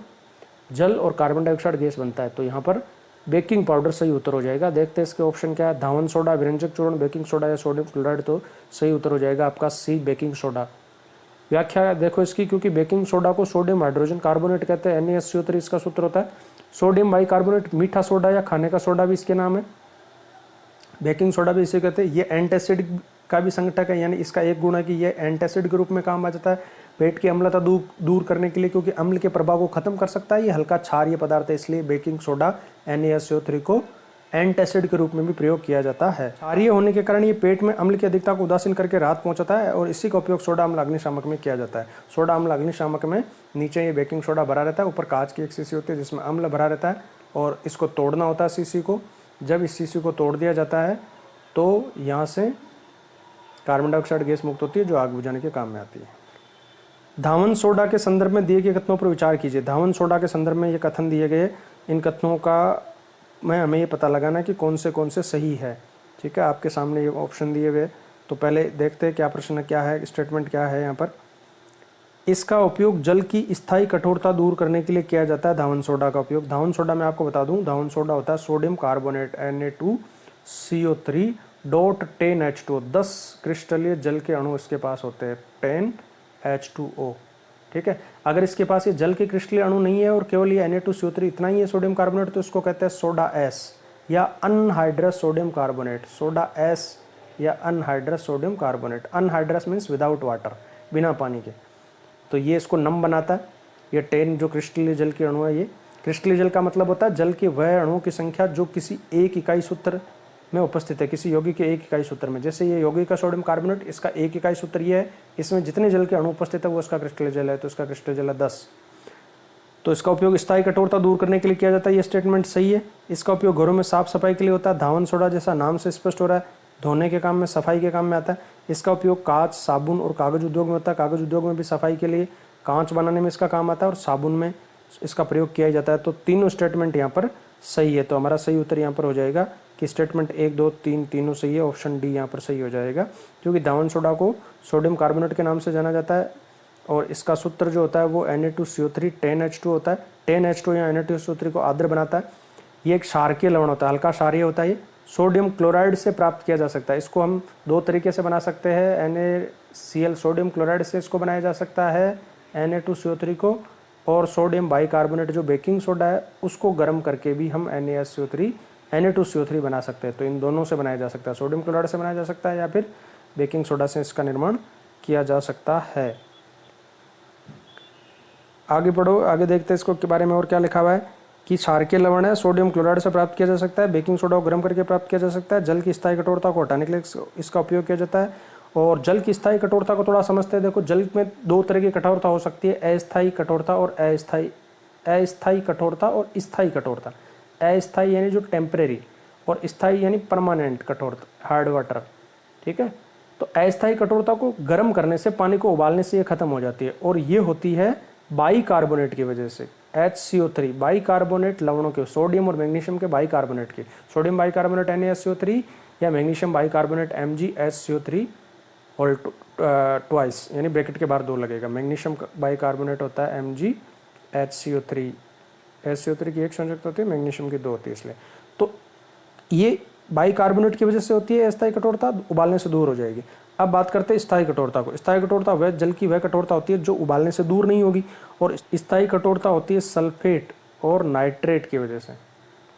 जल और कार्बन डाइऑक्साइड गैस बनता है। तो यहाँ पर बेकिंग पाउडर सही उत्तर हो जाएगा। देखते हैं इसके ऑप्शन क्या है। धावन सोडा, विरंजक चूर्ण, बेकिंग सोडा या सोडियम क्लोराइड। तो सही उत्तर हो जाएगा आपका C, बेकिंग सोडा। व्याख्या देखो इसकी, क्योंकि बेकिंग सोडा को सोडियम हाइड्रोजन कार्बोनेट कहते हैं, NaSCO3 इसका सूत्र होता है। सोडियम बाइकार्बोनेट मीठा सोडा या खाने का सोडा भी इसके नाम है। बेकिंग सोडा भी इसे कहते हैं। ये एंटासिड का भी संघटक है, यानी इसका एक गुण है कि ये एंटासिड के रूप में काम आ जाता है पेट की अम्लता दूर करने के लिए, क्योंकि अम्ल के प्रभाव को खत्म कर सकता है। ये हल्का क्षारीय पदार्थ है, इसलिए बेकिंग सोडा NaSCO3 को एंटासिड के रूप में भी प्रयोग किया जाता है। क्षारीय होने के कारण ये पेट में अम्ल की अधिकता को उदासीन करके राहत पहुंचाता है और इसी का उपयोग सोडा अम्ल अग्निशामक में किया जाता है। सोडा अम्ल अग्निशामक में नीचे ये बेकिंग सोडा भरा रहता है, ऊपर कांच की एक शीशी होती है जिसमें अम्ल भरा रहता है और इसको तोड़ना होता है शीशी को। जब इस शीशी को तोड़ दिया जाता है तो यहाँ से कार्बन डाइऑक्साइड गैस मुक्त होती है जो आग बुझाने के काम में आती है। धावन सोडा के संदर्भ में दिए गए कथनों पर विचार कीजिए। धावन सोडा के संदर्भ में ये कथन दिए गए, इन कथनों का में हमें ये पता लगाना है कि कौन से सही है। ठीक है, आपके सामने ये ऑप्शन दिए हुए। तो पहले देखते हैं क्या प्रश्न क्या है, स्टेटमेंट क्या है यहाँ पर। इसका उपयोग जल की स्थायी कठोरता दूर करने के लिए किया जाता है। धावन सोडा का उपयोग, धावन सोडा मैं आपको बता दूं, धावन सोडा होता है सोडियम कार्बोनेट Na2CO3 10H2O। 10 क्रिस्टलीय जल के अणु इसके पास होते हैं, 10H2O। ठीक है। अगर इसके पास ये जल के क्रिस्टलीय अणु नहीं है और केवल ये Na2CO3 इतना ही है सोडियम कार्बोनेट, तो इसको कहते हैं सोडा एस या anhydrous sodium carbonate. Soda ash या anhydrous sodium carbonate. Anhydrous means without water, बिना पानी के। तो ये इसको नम बनाता है। ये 10 जो क्रिस्टलीय जल के अणु है, ये क्रिस्टलीय जल का मतलब होता है जल के वह अणुओं की संख्या जो किसी एक इकाई सूत्र में उपस्थित है, किसी यौगिक के एक इकाई सूत्र में। जैसे ये यौगिक का सोडियम कार्बोनेट, इसका एक इकाई सूत्र ये है, इसमें जितने जल के अणु उपस्थित है वो इसका क्रिस्टलीय जल है, तो इसका क्रिस्टलीय जल है 10। तो इसका उपयोग स्थायी कठोरता दूर करने के लिए किया जाता है। ये स्टेटमेंट सही है। इसका उपयोग घरों में साफ सफाई के लिए होता है। धावन सोडा जैसा नाम से स्पष्ट हो रहा है, धोने के काम में, सफाई के काम में आता है। इसका उपयोग कांच, साबुन और कागज उद्योग में होता है। कागज उद्योग में भी सफाई के लिए, कांच बनाने में इसका काम आता है और साबुन में इसका प्रयोग किया जाता है। तो तीनों स्टेटमेंट यहाँ पर सही है। तो हमारा सही उत्तर यहाँ पर हो जाएगा कि स्टेटमेंट 1, 2, 3 तीनों सही है। ऑप्शन डी यहाँ पर सही हो जाएगा, क्योंकि धावन सोडा को सोडियम कार्बोनेट के नाम से जाना जाता है और इसका सूत्र जो होता है वो Na2CO3 10H2 होता है। 10H2 या Na2CO3 को आर्द्र बनाता है। ये एक क्षारकीय लवण होता है, हल्का क्षारीय होता है। ये सोडियम क्लोराइड से प्राप्त किया जा सकता है। इसको हम दो तरीके से बना सकते हैं। NaCl सोडियम क्लोराइड से इसको बनाया जा सकता है Na2CO3 को, और सोडियम बाइकार्बोनेट जो बेकिंग सोडा है उसको गर्म करके भी हम Na2CO3 बना सकते हैं। तो इन दोनों से बनाया जा सकता है, सोडियम क्लोराइड से बनाया जा सकता है या फिर बेकिंग सोडा से इसका निर्माण किया जा सकता है। आगे पढ़ो, आगे देखते हैं इसको के बारे में और क्या लिखा हुआ है कि क्षारकीय लवण है, सोडियम क्लोराइड से प्राप्त किया जा सकता है, बेकिंग सोडा को गर्म करके प्राप्त किया जा सकता है, जल की स्थायी कठोरता को हटाने के लिए इसका उपयोग किया जाता है। और जल की स्थायी कठोरता को थोड़ा समझते हैं। देखो, जल में दो तरह की कठोरता हो सकती है, अस्थायी कठोरता और अस्थायी कठोरता और स्थायी कठोरता। अस्थायी यानी जो टेम्परेरी, और स्थायी यानी परमानेंट कठोरता, हार्ड वाटर। ठीक है। तो अस्थायी कठोरता को गर्म करने से, पानी को उबालने से ये खत्म हो जाती है, और ये होती है बाइकार्बोनेट की वजह से। HCO3 बाइकार्बोनेट लवणों के, सोडियम और मैग्नीशियम के बाइकार्बोनेट के, सोडियम बाइकार्बोनेट NaSO3 या मैग्नीशियम बाइकार्बोनेट MgSCO3 और ट्वाइस, यानी ब्रैकेट के बाहर 2 लगेगा। मैग्नीशियम बाइकार्बोनेट होता है MgHCO3, SCO3 की एक संयुक्त होती है, मैग्नीशियम की 2 होती है, इसलिए। तो ये बाइकार्बोनेट की वजह से होती है अस्थायी कठोरता, उबालने से दूर हो जाएगी। अब बात करते हैं स्थायी कठोरता को। स्थायी कठोरता वह जल की वह कठोरता होती है जो उबालने से दूर नहीं होगी, और स्थायी कठोरता होती है सल्फेट और नाइट्रेट की वजह से।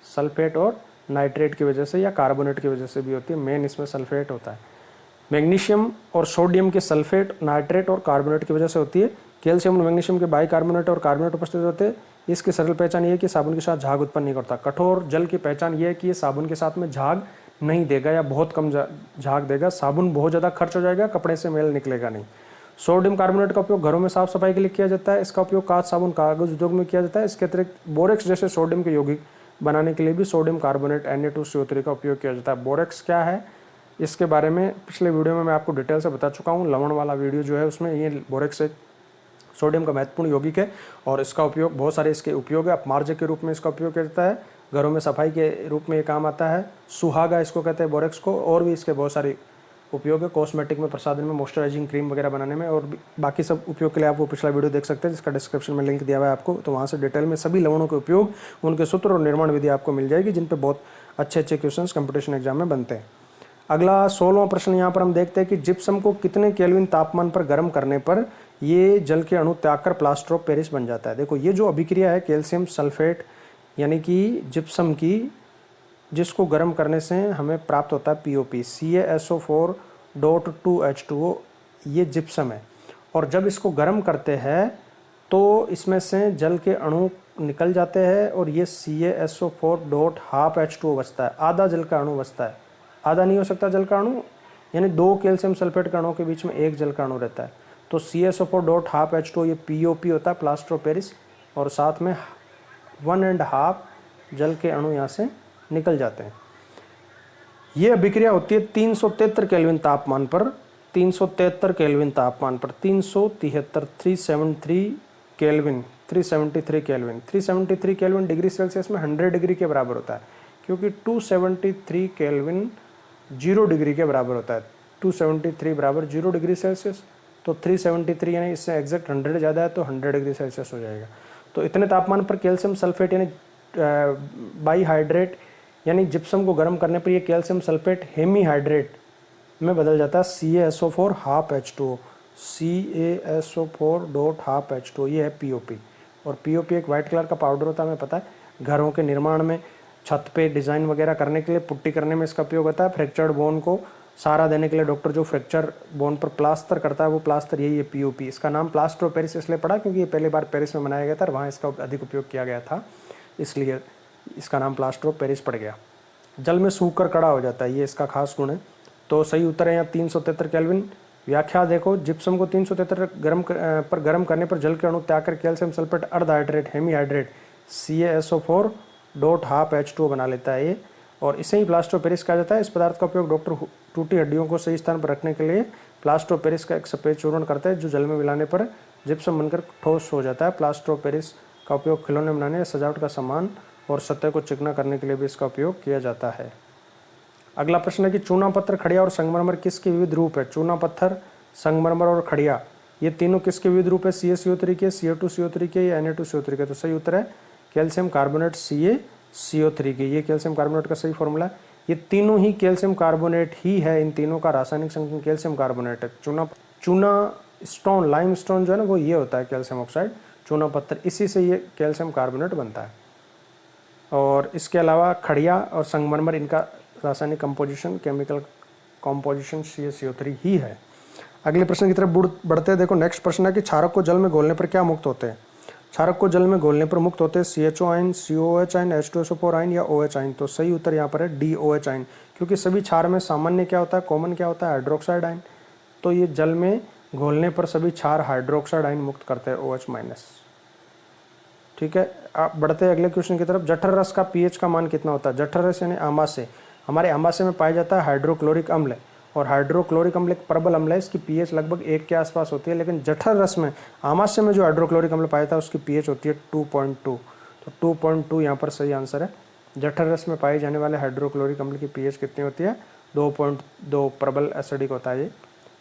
सल्फेट और नाइट्रेट की वजह से या कार्बोनेट की वजह से भी होती है। मेन इसमें सल्फेट होता है। मैग्नीशियम और सोडियम के सल्फेट, नाइट्रेट और कार्बोनेट की वजह से होती है। कैल्शियम और मैग्नीशियम के बाइकार्बोनेट और कार्बोनेट उपस्थित होते हैं। इसकी सरल पहचान ये है कि साबुन के साथ झाग उत्पन्न नहीं करता। कठोर जल की पहचान ये है कि ये साबुन के साथ में झाग नहीं देगा या बहुत कम झाग देगा। साबुन बहुत ज़्यादा खर्च हो जाएगा, कपड़े से मेल निकलेगा नहीं। सोडियम कार्बोनेट का उपयोग घरों में साफ सफाई के लिए किया जाता है। इसका उपयोग कांच, साबुन, कागज उद्योग में किया जाता है। इसके अतिरिक्त बोरेक्स जैसे सोडियम के यौगिक बनाने के लिए भी सोडियम कार्बोनेट Na2CO3 का उपयोग किया जाता है। बोरेक्स क्या है, इसके बारे में पिछले वीडियो में मैं आपको डिटेल से बता चुका हूँ। लवण वाला वीडियो जो है उसमें ये बोरेक्स एक सोडियम का महत्वपूर्ण यौगिक है, और इसका उपयोग, बहुत सारे इसके उपयोग है। अपमार्जक के रूप में इसका उपयोग किया जाता है, घरों में सफाई के रूप में ये काम आता है। सुहागा इसको कहते हैं बोरेक्स को, और भी इसके बहुत सारे उपयोग है। कॉस्मेटिक में, प्रसाधन में, मॉइस्चराइजिंग क्रीम वगैरह बनाने में, और बाकी सब उपयोग के लिए आप वो पिछला वीडियो देख सकते हैं, जिसका डिस्क्रिप्शन में लिंक दिया हुआ है आपको। तो वहाँ से डिटेल में सभी लवणों के उपयोग, उनके सूत्र और निर्माण विधि आपको मिल जाएगी, जिन पर बहुत अच्छे क्वेश्चन कंपटीशन एग्जाम में बनते हैं। अगला 16वां प्रश्न यहाँ पर हम देखते हैं कि जिप्सम को कितने केल्विन तापमान पर गर्म करने पर ये जल के अणु त्याग कर प्लास्टर ऑफ पेरिस बन जाता है। देखो, ये जो अभिक्रिया है कैल्शियम सल्फेट यानी कि जिप्सम की, जिसको गर्म करने से हमें प्राप्त होता है POP, CaSO4.2H2O, ये जिप्सम है। और जब इसको गर्म करते हैं तो इसमें से जल के अणु निकल जाते हैं, और ये CaSO4.12H2O बचता है। आधा जल का अणु बचता है, आधा नहीं हो सकता जल का अणु, यानी 2 कैल्शियम सल्फेट के अणुओं के बीच में 1 जल का अणु रहता है। तो CaSO4.12H2O ये POP होता है, प्लास्टर ऑफ पेरिस, और साथ में 1.5 जल के अणु यहाँ से निकल जाते हैं। ये अभिक्रिया होती है 373 केल्विन तापमान पर, 373 केल्विन तापमान पर, 373 केल्विन, 373 केल्विन डिग्री सेल्सियस में 100 डिग्री के बराबर होता है, क्योंकि 273 केल्विन 0 डिग्री के बराबर होता है। 273 बराबर 0 डिग्री सेल्सियस, तो 373 यानी इससे एग्जैक्ट 100 ज़्यादा है, तो 100 डिग्री सेल्सियस हो जाएगा। तो इतने तापमान पर कैल्शियम सल्फेट यानी बाईहाइड्रेट यानी जिप्सम को गर्म करने पर ये कैल्शियम सल्फेट हेमीहाइड्रेट में बदल जाता है, CaSO4.12H2O। CaSO4 dot half H2O, ये है POP। और POP एक वाइट कलर का पाउडर होता है, हमें पता है, घरों के निर्माण में, छत पे डिज़ाइन वगैरह करने के लिए, पुट्टी करने में इसका उपयोग होता है। फ्रैक्चर्ड बोन को सहारा देने के लिए डॉक्टर जो फ्रैक्चर बोन पर प्लास्टर करता है, वो प्लास्टर यही है POP। इसका नाम प्लास्टर ऑफ पेरिस इसलिए पड़ा क्योंकि ये पहली बार पेरिस में बनाया गया था और वहाँ इसका अधिक उपयोग किया गया था, इसलिए इसका नाम प्लास्टर ऑफ पेरिस पड़ गया। जल में सूख कर कड़ा हो जाता है, ये इसका खास गुण है। तो सही उत्तर है यहाँ 373 केल्विन। व्याख्या देखो, जिप्सम को 373 पर गर्म करने पर जल के अणु त्याग कर कैल्शियम सल्फेट अर्धहाइड्रेट hemihydrate CaSO4 dot half H2O बना लेता है ये, और इसे ही प्लास्टर ऑफ पेरिस कहा जाता है। इस पदार्थ का उपयोग डॉक्टर टूटी हड्डियों को सही स्थान पर रखने के लिए प्लास्टर ऑफ पेरिस का एक सफेद चूर्ण करते हैं, जो जल में मिलाने पर जिप्सम बनकर ठोस हो जाता है। प्लास्टर ऑफ पेरिस का उपयोग खिलौने बनाने, सजावट का सामान और सतह को चिकना करने के लिए भी इसका उपयोग किया जाता है। अगला प्रश्न है कि चूना पत्थर, खड़िया और संगमरमर किसके विविध रूप है? चूना पत्थर, संगमरमर और खड़िया, ये तीनों किसके विविध रूप है? CaCO3 के, Ca2CO3 के या Na2CO3 के? तो सही उत्तर है कैल्शियम कार्बोनेट CaCO3 के। ये कैल्शियम कार्बोनेट का सही फॉर्मूला है। ये तीनों ही कैल्शियम कार्बोनेट ही है, इन तीनों का रासायनिक संकेतन कैल्शियम कार्बोनेट है। चूना स्टोन, लाइम स्टोन जो है ना, वो ये होता है कैल्शियम ऑक्साइड, चूना पत्थर, इसी से ये कैल्शियम कार्बोनेट बनता है। और इसके अलावा खड़िया और संगमरमर, इनका रासायनिक कंपोजिशन, केमिकल कंपोजिशन CaCO3 ही है। अगले प्रश्न की तरफ बढ़ते हैं। देखो नेक्स्ट प्रश्न है कि क्षारक को जल में घोलने पर क्या मुक्त होते हैं? क्षारक को जल में घोलने पर मुक्त होते हैं CHO ion, COOH ion, H2SO4 ion या OH आयन। तो सही उत्तर यहाँ पर है DOH आयन, क्योंकि सभी क्षार में सामान्य क्या होता है, कॉमन क्या होता है, हाइड्रोक्साइड आयन। तो ये जल में घोलने पर सभी क्षार हाइड्रोक्साइड आयन मुक्त करते हैं, OH-। ठीक है, आप बढ़ते हैं अगले क्वेश्चन की तरफ। जठर रस का pH का मान कितना होता है? जठर रस यानी आमाशय, हमारे आमाशय में पाया जाता है हाइड्रोक्लोरिक अम्ल, और हाइड्रोक्लोरिक अम्ल एक प्रबल अम्ल है, इसकी pH लगभग 1 के आसपास होती है। लेकिन जठर रस में, आमाशय में जो हाइड्रोक्लोरिक अम्ल पाया था उसकी pH होती है 2.2। तो 2.2 यहाँ पर सही आंसर है। जठर रस में पाए जाने वाले हाइड्रोक्लोरिक अम्ल की pH कितनी होती है? 2.2, प्रबल एसिडिक होता है ये।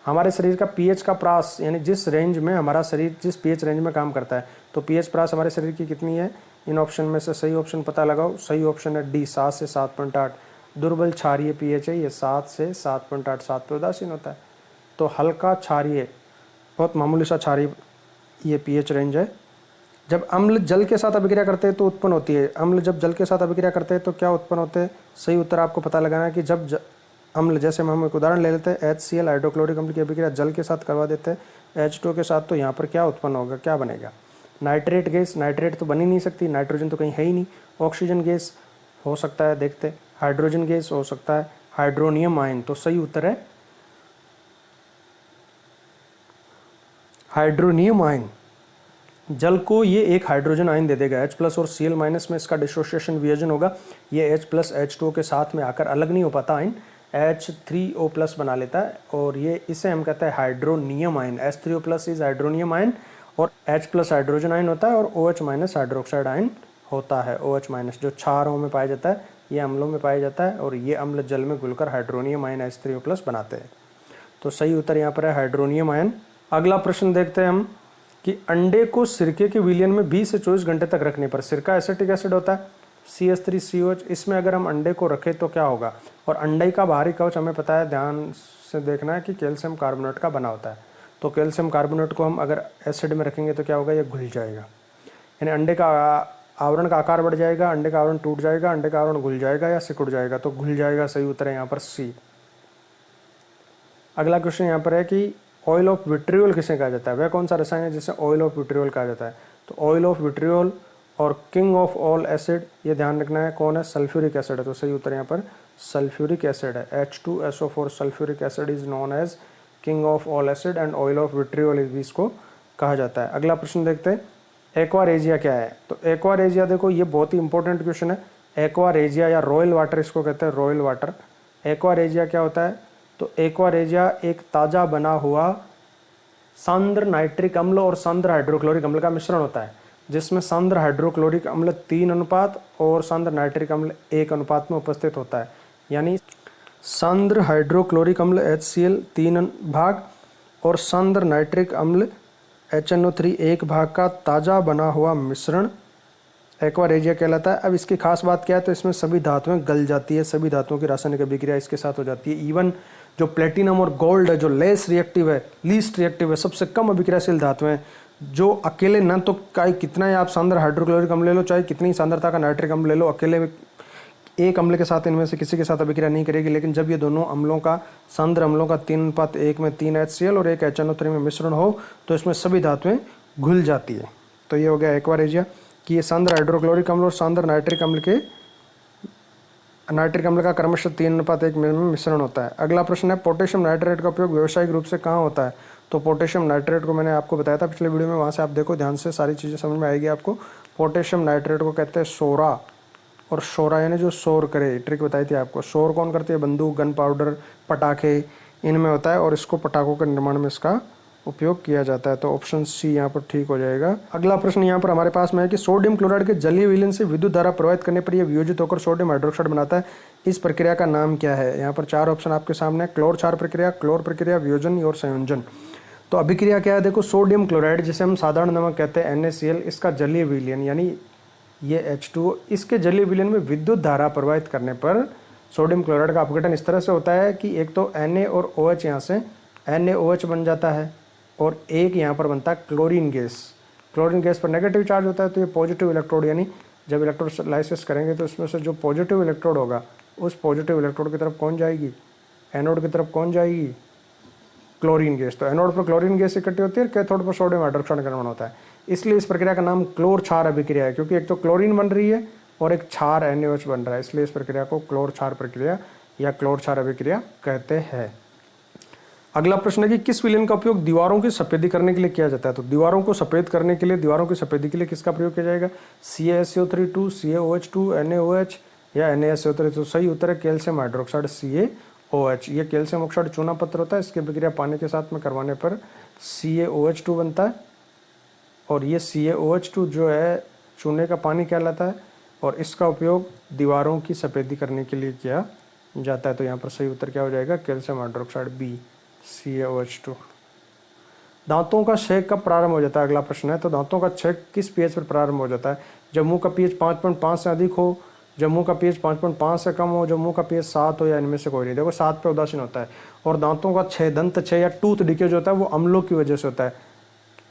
हमारे शरीर का pH का प्रास, यानी जिस रेंज में हमारा शरीर जिस pH रेंज में काम करता है, तो pH प्रास हमारे शरीर की कितनी है? इन ऑप्शन में से सही ऑप्शन पता लगाओ। सही ऑप्शन है D, 7 से 7.8। दुर्बल क्षारीय pH है ये 7 से 7.8, 7 पे उदासीन होता है। तो हल्का क्षारीय, बहुत मामूली सा क्षारीय ये pH रेंज है। जब अम्ल जल के साथ अभिक्रिया करते हैं तो उत्पन्न होती है, अम्ल जब जल के साथ अभिक्रिया करते हैं तो क्या उत्पन्न होते हैं? सही उत्तर आपको पता लगाना है कि जब अम्ल, जैसे हम एक उदाहरण ले लेते हैं, HCl हाइड्रोक्लोरिक अम्ल की अभिक्रिया जल के साथ करवा देते हैं H2O के साथ, तो यहाँ पर क्या उत्पन्न होगा, क्या बनेगा? नाइट्रेट गैस, नाइट्रेट तो बन ही नहीं सकती, नाइट्रोजन तो कहीं है ही नहीं। ऑक्सीजन गैस हो सकता है, देखते, हाइड्रोजन गैस हो सकता है, हाइड्रोनियम आयन। तो सही उत्तर है हाइड्रोनियम आयन। जल को ये एक हाइड्रोजन आयन दे देगा H+ और Cl- में इसका डिसोसिएशन वियोजन होगा। ये H+ H2O के साथ में आकर अलग नहीं हो पाता आयन, H3O+ बना लेता है, और ये इसे हम कहते हैं hydronium ion. H3O+ is hydronium ion, और H+ हाइड्रोजन आयन होता है, और OH- हाइड्रोक्साइड आयन होता है। OH- जो क्षारों में पाया जाता है, ये अम्लों में पाया जाता है, और ये अम्ल जल में घुलकर हाइड्रोनियम आयन H3O+ बनाते हैं। तो सही उत्तर यहाँ पर है हाइड्रोनियम आयन। अगला प्रश्न देखते हैं हम कि अंडे को सिरके के विलयन में 20 से 24 घंटे तक रखने पर, सिरका एसिटिक एसिड होता है CH3COH, इसमें अगर हम अंडे को रखें तो क्या होगा? और अंडे का बाहरी कवच हमें पता है, ध्यान से देखना है, कि कैल्शियम कार्बोनेट का बना होता है। तो कैल्शियम कार्बोनेट को हम अगर एसिड में रखेंगे तो क्या होगा? ये घुल जाएगा, यानी अंडे का आवरण का आकार बढ़ जाएगा, अंडे का आवरण टूट जाएगा, अंडे का आवरण घुल जाएगा या सिकुड़ जाएगा? तो घुल जाएगा, सही उत्तर है यहाँ पर C। अगला क्वेश्चन यहाँ पर है कि ऑयल ऑफ विट्रियोल किसे कहा जाता है? वह कौन सा रसायन है जिसे ऑयल ऑफ विट्रियोल कहा जाता है? तो ऑयल ऑफ विट्रियोल और किंग ऑफ ऑल एसिड, ये ध्यान रखना है कौन है? सल्फ्यूरिक एसिड है। तो सही उत्तर यहाँ पर सल्फ्यूरिक एसिड है। H2SO4 sulphuric acid is known as king of all acid and oil of vitriol भी इसको कहा जाता है। अगला प्रश्न देखते हैं, एक्वारेजिया क्या है? तो एक्वारेजिया देखो, ये बहुत ही इंपॉर्टेंट क्वेश्चन है। एक्वारेजिया या रॉयल वाटर इसको कहते हैं, रॉयल वाटर। एक्वारेजिया क्या होता है? तो एक्वारेजिया एक ताज़ा बना हुआ सांद्र नाइट्रिक अम्ल और सांद्र हाइड्रोक्लोरिक अम्ल का मिश्रण होता है, जिसमें सांद्र हाइड्रोक्लोरिक अम्ल 3 अनुपात और सांद्र नाइट्रिक अम्ल 1 अनुपात में उपस्थित होता है। यानी सांद्र हाइड्रोक्लोरिक अम्ल HCl 3 भाग और सांद्र नाइट्रिक अम्ल HNO3 1 भाग का ताज़ा बना हुआ मिश्रण एक्वारेजिया कहलाता है। अब इसकी खास बात क्या है? तो इसमें सभी धातुएं गल जाती है, सभी धातुओं की रासायनिक अभिक्रिया इसके साथ हो जाती है। इवन जो प्लेटिनम और गोल्ड है, जो लेस रिएक्टिव है, लीस्ट रिएक्टिव है, सबसे कम अभिक्रियाशील धातु हैं, जो अकेले न तो चाहे कितना ही आप सांद्र हाइड्रोक्लोरिक अम्ल ले लो, चाहे कितनी सांद्रता का नाइट्रिक अम्ल ले लो, अकेले एक अम्ल के साथ इनमें से किसी के साथ अभिक्रिया नहीं करेगी। लेकिन जब ये दोनों अम्लों का, सांद्र अम्लों का 3:1 में 3 HCl और 1 HNO3 में मिश्रण हो तो इसमें सभी धातुएं घुल जाती है। तो ये हो गया एक्वारेजिया कि ये सांद्र हाइड्रोक्लोरिक अम्ल और सांद्र नाइट्रिक अम्ल का क्रमशः 3:1 में मिश्रण होता है। अगला प्रश्न है, पोटेशियम नाइट्रेट का उपयोग व्यावसायिक रूप से कहाँ होता है? तो पोटेशियम नाइट्रेट को मैंने आपको बताया था पिछले वीडियो में, वहाँ से आप देखो ध्यान से, सारी चीज़ें समझ में आएगी आपको। पोटेशियम नाइट्रेट को कहते हैं सोरा, और शोरा यानी जो शोर करे, ट्रिक बताई थी आपको। शोर कौन करती है? बंदूक, गन पाउडर, पटाखे, इनमें होता है, और इसको पटाखों के निर्माण में इसका उपयोग किया जाता है। तो ऑप्शन सी यहाँ पर ठीक हो जाएगा। अगला प्रश्न यहाँ पर हमारे पास में है कि सोडियम क्लोराइड के जलीय विलयन से विद्युत धारा प्रवाहित करने पर यह वियोजित होकर सोडियम हाइड्रोक्साइड बनाता है। इस प्रक्रिया का नाम क्या है? यहाँ पर 4 ऑप्शन आपके सामने है, क्लोर क्षार प्रक्रिया, क्लोर प्रक्रिया, वियोजन और संयोजन। तो अभिक्रिया क्या है? देखो, सोडियम क्लोराइड जिसे हम साधारण नमक कहते हैं NaCl, इसका जलीय विलयन यानी ये H2O, इसके जलीय विलयन में विद्युत धारा प्रवाहित करने पर सोडियम क्लोराइड का अपघटन इस तरह से होता है कि एक तो Na और OH, यहाँ से NaOH बन जाता है, और एक यहाँ पर बनता है क्लोरीन गैस। क्लोरीन गैस पर नेगेटिव चार्ज होता है, तो ये पॉजिटिव इलेक्ट्रोड, यानी जब इलेक्ट्रोलाइसिस करेंगे तो इसमें से जो पॉजिटिव इलेक्ट्रोड होगा, उस पॉजिटिव इलेक्ट्रोड की तरफ कौन जाएगी? एनोड की तरफ कौन जाएगी? Chlorine gas. तो एनोड पर क्लोरीन गैस इकट्ठी होती है, कैथोड पर सोडियम हाइड्रोक्साइड का निर्माण होता है। इसलिए इस प्रक्रिया का नाम क्लोर क्षार अभिक्रिया है, क्योंकि एक तो क्लोरीन बन रही है और एक क्षार NaOH बन रहा है, इसलिए इस प्रक्रिया को क्लोर क्षार प्रक्रिया या क्लोर क्षार अभिक्रिया कहते हैं। अगला प्रश्न है कि किस विलयन का उपयोग दीवारों की सफेदी करने के लिए किया जाता है? तो दीवारों को सफेद करने के लिए, दीवारों की सफेदी के लिए किसका प्रयोग किया जाएगा? CaSO3 CaOH2 NaOH या NaSO3। तो सही उत्तर है कैल्शियम हाइड्रोक्साइड CaOH। ये कैल्शियम ऑक्साइड चूना पत्थर होता है, इसकी प्रक्रिया पानी के साथ में करवाने पर CaOH2 बनता है, और ये CaOH2 जो है चूने का पानी कहलाता है, और इसका उपयोग दीवारों की सफेदी करने के लिए किया जाता है। तो यहाँ पर सही उत्तर क्या हो जाएगा? Calcium hydroxide B, CaOH2। दांतों का क्षय कब प्रारंभ हो जाता है? अगला प्रश्न है। तो दांतों का क्षय किस pH पर प्रारंभ हो जाता है? जब मुंह का pH 5.5 से अधिक हो, जब मुंह का pH 5.5 से कम हो, जब मुंह का pH 7 हो, या इनमें से कोई नहीं। देखो 7 पे उदासीन होता है। और दांतों का क्षय, दंत क्षय या टूथ डिके जो होता है वो अम्लों की वजह से होता है।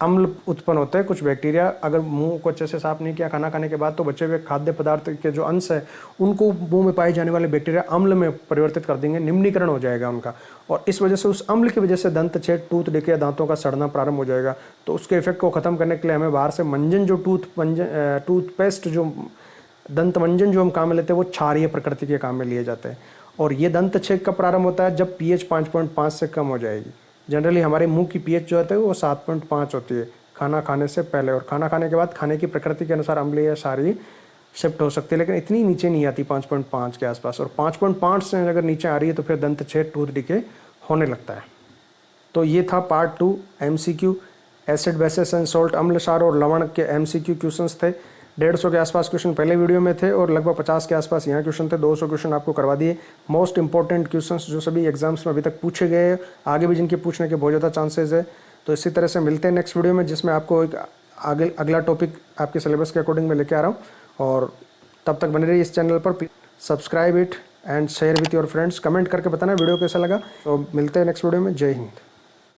अम्ल उत्पन्न होते हैं, कुछ बैक्टीरिया, अगर मुंह को अच्छे से साफ नहीं किया खाना खाने के बाद, तो बचे हुए खाद्य पदार्थ के जो अंश है उनको मुंह में पाए जाने वाले बैक्टीरिया अम्ल में परिवर्तित कर देंगे, निम्नीकरण हो जाएगा उनका, और इस वजह से, उस अम्ल की वजह से दंत क्षय, टूथ डिके या दांतों का सड़ना प्रारंभ हो जाएगा। तो उसके इफेक्ट को खत्म करने के लिए हमें बाहर से मंजन, जो टूथपेस्ट, जो दंत मंजन जो हम काम में लेते हैं, वो क्षारीय प्रकृति के काम में लिए जाते हैं। और ये दंत क्षय कब प्रारंभ होता है? जब pH 5.5 से कम हो जाएगी। जनरली हमारे मुंह की pH जो होती है वो 7.5 होती है खाना खाने से पहले, और खाना खाने के बाद खाने की प्रकृति के अनुसार अम्लीय या क्षारीय शिफ्ट हो सकती है, लेकिन इतनी नीचे नहीं आती 5.5 के आसपास। और 5.5 से अगर नीचे आ रही है तो फिर दंत क्षय, टूथ डिके होने लगता है। तो ये था part 2 MCQ, acid, basis and salt, अम्ल, क्षार और लवण के MCQ क्वेश्चंस थे। 150 के आसपास क्वेश्चन पहले वीडियो में थे, और लगभग 50 के आसपास यहाँ क्वेश्चन थे। 200 क्वेश्चन आपको करवा दिए, मोस्ट इंपॉर्टेंट क्वेश्चंस जो सभी एग्जाम्स में अभी तक पूछे गए, आगे भी जिनके पूछने के बहुत ज़्यादा चांसेस है। तो इसी तरह से मिलते हैं नेक्स्ट वीडियो में, जिसमें आपको एक अगला टॉपिक आपके सिलेबस के अकॉर्डिंग मैं लेके आ रहा हूँ। और तब तक बने रहिए इस चैनल पर, subscribe it and share with your friends. Comment करके बताना वीडियो कैसा लगा। तो मिलते हैं नेक्स्ट वीडियो में। जय हिंद।